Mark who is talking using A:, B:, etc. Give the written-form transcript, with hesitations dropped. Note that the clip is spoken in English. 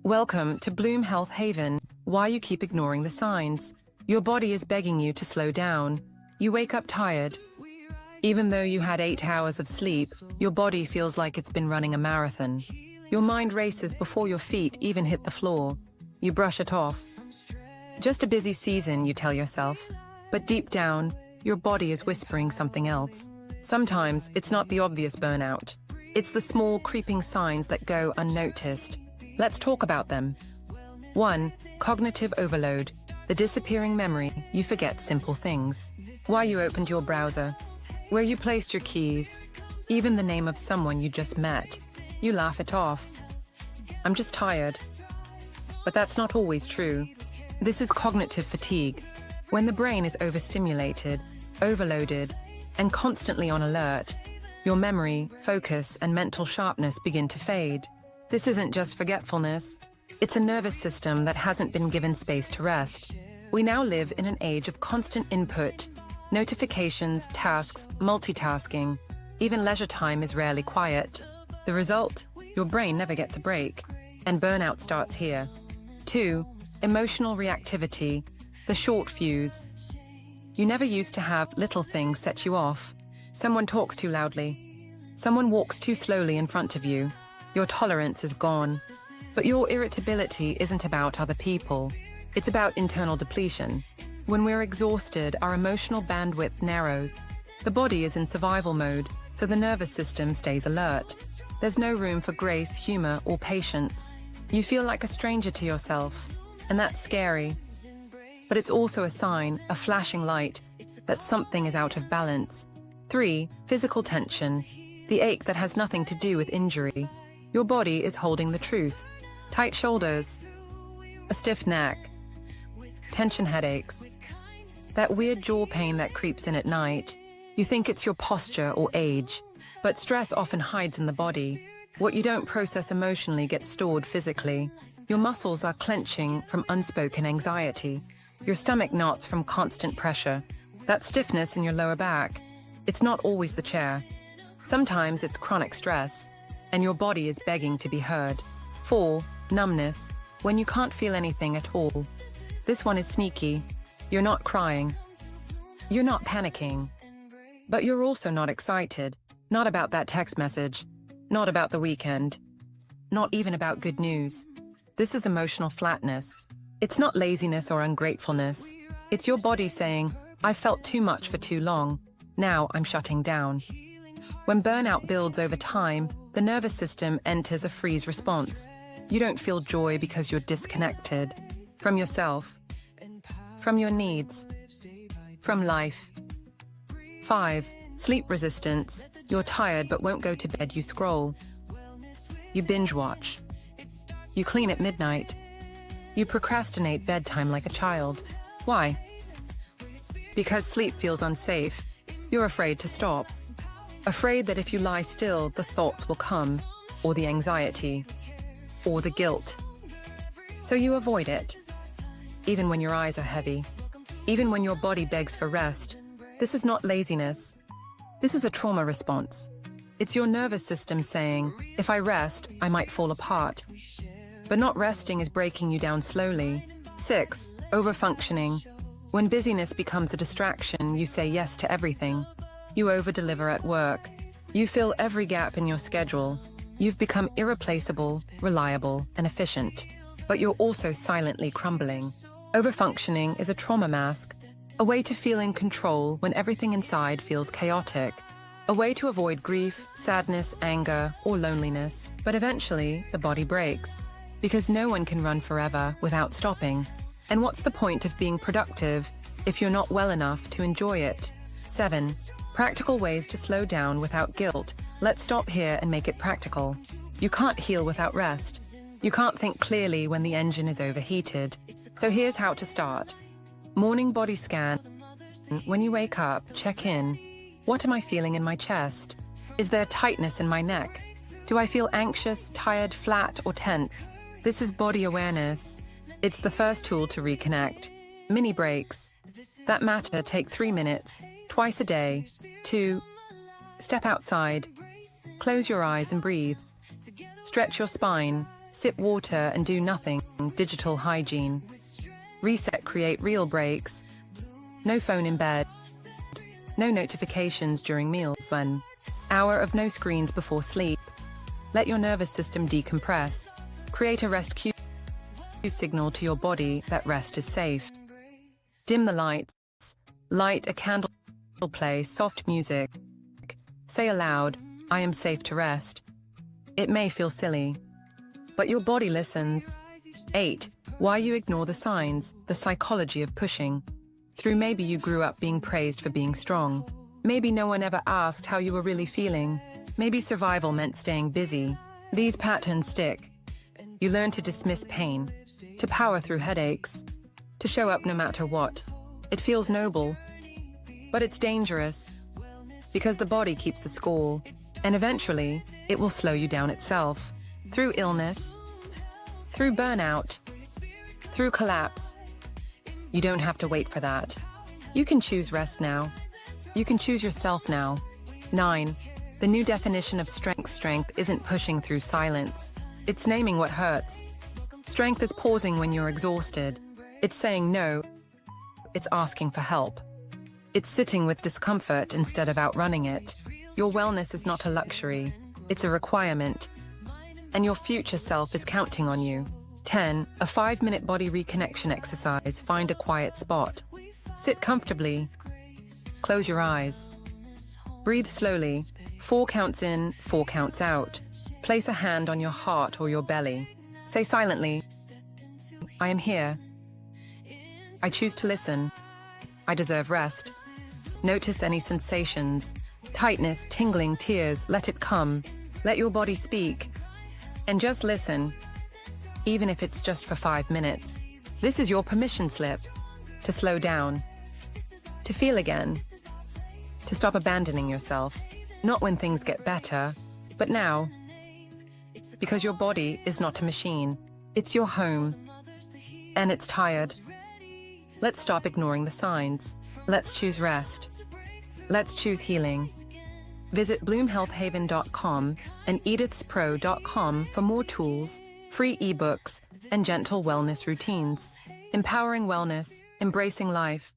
A: Welcome to Bloom Health Haven. Why you keep ignoring the signs. Your body is begging you to slow down. You wake up tired. Even though you had 8 hours of sleep, your body feels like it's been running a marathon. Your mind races before your feet even hit the floor. You brush it off. Just a busy season, you tell yourself. But deep down, your body is whispering something else. Sometimes it's not the obvious burnout. It's the small, creeping signs that go unnoticed. Let's talk about them. 1. Cognitive overload. The disappearing memory. You forget simple things. Why you opened your browser. Where you placed your keys. Even the name of someone you just met. You laugh it off. I'm just tired. But that's not always true. This is cognitive fatigue. When the brain is overstimulated, overloaded, and constantly on alert, your memory, focus, and mental sharpness begin to fade. This isn't just forgetfulness. It's a nervous system that hasn't been given space to rest. We now live in an age of constant input. Notifications, tasks, multitasking. Even leisure time is rarely quiet. The result? Your brain never gets a break. And burnout starts here. 2. Emotional reactivity. The short fuse. You never used to have little things set you off. Someone talks too loudly. Someone walks too slowly in front of you. Your tolerance is gone. But your irritability isn't about other people. It's about internal depletion. When we're exhausted, our emotional bandwidth narrows. The body is in survival mode, so the nervous system stays alert. There's no room for grace, humor, or patience. You feel like a stranger to yourself, and that's scary. But it's also a sign, a flashing light, that something is out of balance. 3. Physical tension. The ache that has nothing to do with injury. Your body is holding the truth. Tight shoulders, a stiff neck, tension headaches, that weird jaw pain that creeps in at night. You think it's your posture or age, but stress often hides in the body. What you don't process emotionally gets stored physically. Your muscles are clenching from unspoken anxiety. Your stomach knots from constant pressure. That stiffness in your lower back. It's not always the chair. Sometimes it's chronic stress, and your body is begging to be heard. 4. Numbness. When you can't feel anything at all. This one is sneaky. You're not crying. You're not panicking. But you're also not excited. Not about that text message. Not about the weekend. Not even about good news. This is emotional flatness. It's not laziness or ungratefulness. It's your body saying, I felt too much for too long. Now I'm shutting down. When burnout builds over time, the nervous system enters a freeze response. You don't feel joy because you're disconnected from yourself, from your needs, from life. 5. Sleep resistance. You're tired but won't go to bed, you scroll. You binge watch. You clean at midnight. You procrastinate bedtime like a child. Why? Because sleep feels unsafe. You're afraid to stop. Afraid that if you lie still, the thoughts will come, or the anxiety, or the guilt. So you avoid it. Even when your eyes are heavy, even when your body begs for rest. This is not laziness. This is a trauma response. It's your nervous system saying, if I rest, I might fall apart. But not resting is breaking you down slowly. 6. Overfunctioning. When busyness becomes a distraction, you say yes to everything. You over-deliver at work. You fill every gap in your schedule. You've become irreplaceable, reliable, and efficient. But you're also silently crumbling. Overfunctioning is a trauma mask, a way to feel in control when everything inside feels chaotic, a way to avoid grief, sadness, anger, or loneliness. But eventually, the body breaks, because no one can run forever without stopping. And what's the point of being productive if you're not well enough to enjoy it? 7. Practical ways to slow down without guilt. Let's stop here and make it practical. You can't heal without rest. You can't think clearly when the engine is overheated. So here's how to start. Morning body scan. When you wake up, check in. What am I feeling in my chest? Is there tightness in my neck? Do I feel anxious, tired, flat, or tense? This is body awareness. It's the first tool to reconnect. Mini breaks that matter take 3 minutes, twice a day. 2. Step outside. Close your eyes and breathe. Stretch your spine. Sip water and do nothing. Digital hygiene. Reset, create real breaks. No phone in bed. No notifications during meals. 1 hour of no screens before sleep. Let your nervous system decompress. Create a rest cue signal to your body that rest is safe. Dim the lights. Light a candle. Play soft music. Say aloud, I am safe to rest. It may feel silly, but your body listens. 8. Why you ignore the signs, the psychology of pushing. Through maybe you grew up being praised for being strong. Maybe no one ever asked how you were really feeling. Maybe survival meant staying busy. These patterns stick. You learn to dismiss pain, to power through headaches, to show up no matter what. It feels noble, but it's dangerous because the body keeps the score, and eventually it will slow you down itself. Through illness, through burnout, through collapse. You don't have to wait for that. You can choose rest now. You can choose yourself now. 9. The new definition of strength. Strength isn't pushing through silence. It's naming what hurts. Strength is pausing when you're exhausted. It's saying no. It's asking for help. It's sitting with discomfort instead of outrunning it. Your wellness is not a luxury. It's a requirement. And your future self is counting on you. 10. A 5-minute body reconnection exercise. Find a quiet spot. Sit comfortably. Close your eyes. Breathe slowly. 4 counts in, 4 counts out. Place a hand on your heart or your belly. Say silently, I am here. I choose to listen. I deserve rest. Notice any sensations. Tightness, tingling, tears. Let it come. Let your body speak. And just listen. Even if it's just for 5 minutes. This is your permission slip. To slow down. To feel again. To stop abandoning yourself. Not when things get better, but now. Because your body is not a machine. It's your home. And it's tired. Let's stop ignoring the signs. Let's choose rest. Let's choose healing. Visit bloomhealthhaven.com and edithspro.com for more tools, free ebooks, and gentle wellness routines. Empowering wellness, embracing life.